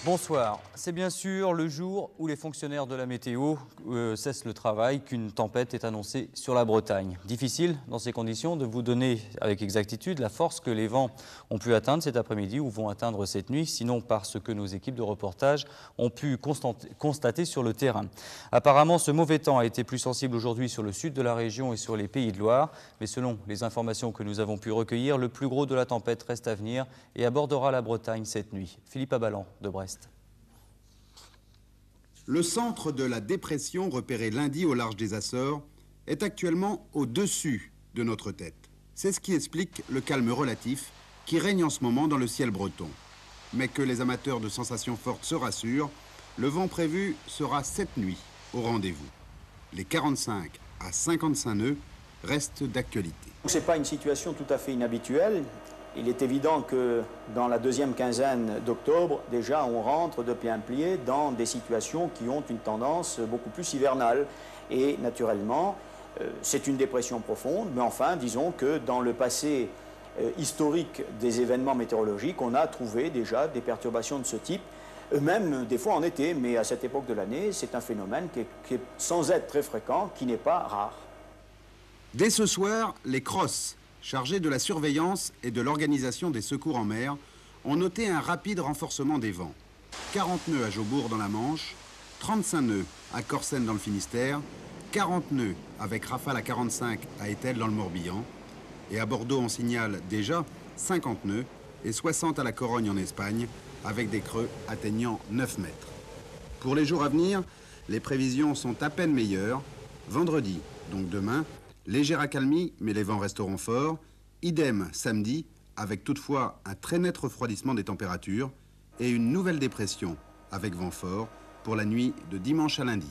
Bonsoir. C'est bien sûr le jour où les fonctionnaires de la météo cessent le travail qu'une tempête est annoncée sur la Bretagne. Difficile, dans ces conditions, de vous donner avec exactitude la force que les vents ont pu atteindre cet après-midi ou vont atteindre cette nuit, sinon par ce que nos équipes de reportage ont pu constater sur le terrain. Apparemment, ce mauvais temps a été plus sensible aujourd'hui sur le sud de la région et sur les Pays de Loire, mais selon les informations que nous avons pu recueillir, le plus gros de la tempête reste à venir et abordera la Bretagne cette nuit. Philippe Abalan de Brest. Le centre de la dépression repéré lundi au large des Açores est actuellement au-dessus de notre tête. C'est ce qui explique le calme relatif qui règne en ce moment dans le ciel breton. Mais que les amateurs de sensations fortes se rassurent, le vent prévu sera cette nuit au rendez-vous. Les 45 à 55 nœuds restent d'actualité. Ce n'est pas une situation tout à fait inhabituelle. Il est évident que dans la deuxième quinzaine d'octobre, déjà on rentre de plein pied dans des situations qui ont une tendance beaucoup plus hivernale. Et naturellement, c'est une dépression profonde, mais enfin, disons que dans le passé historique des événements météorologiques, on a trouvé déjà des perturbations de ce type, même des fois en été, mais à cette époque de l'année, c'est un phénomène qui est, sans être très fréquent, qui n'est pas rare. Dès ce soir, les crosses, chargés de la surveillance et de l'organisation des secours en mer, ont noté un rapide renforcement des vents. 40 nœuds à Jobourg dans la Manche, 35 nœuds à Corsen dans le Finistère, 40 nœuds avec rafale à 45 à Étel dans le Morbihan, et à Bordeaux on signale déjà 50 nœuds et 60 à la Corogne en Espagne, avec des creux atteignant 9 mètres. Pour les jours à venir, les prévisions sont à peine meilleures. Vendredi, donc demain, légère accalmie, mais les vents resteront forts. Idem samedi, avec toutefois un très net refroidissement des températures et une nouvelle dépression avec vent fort pour la nuit de dimanche à lundi.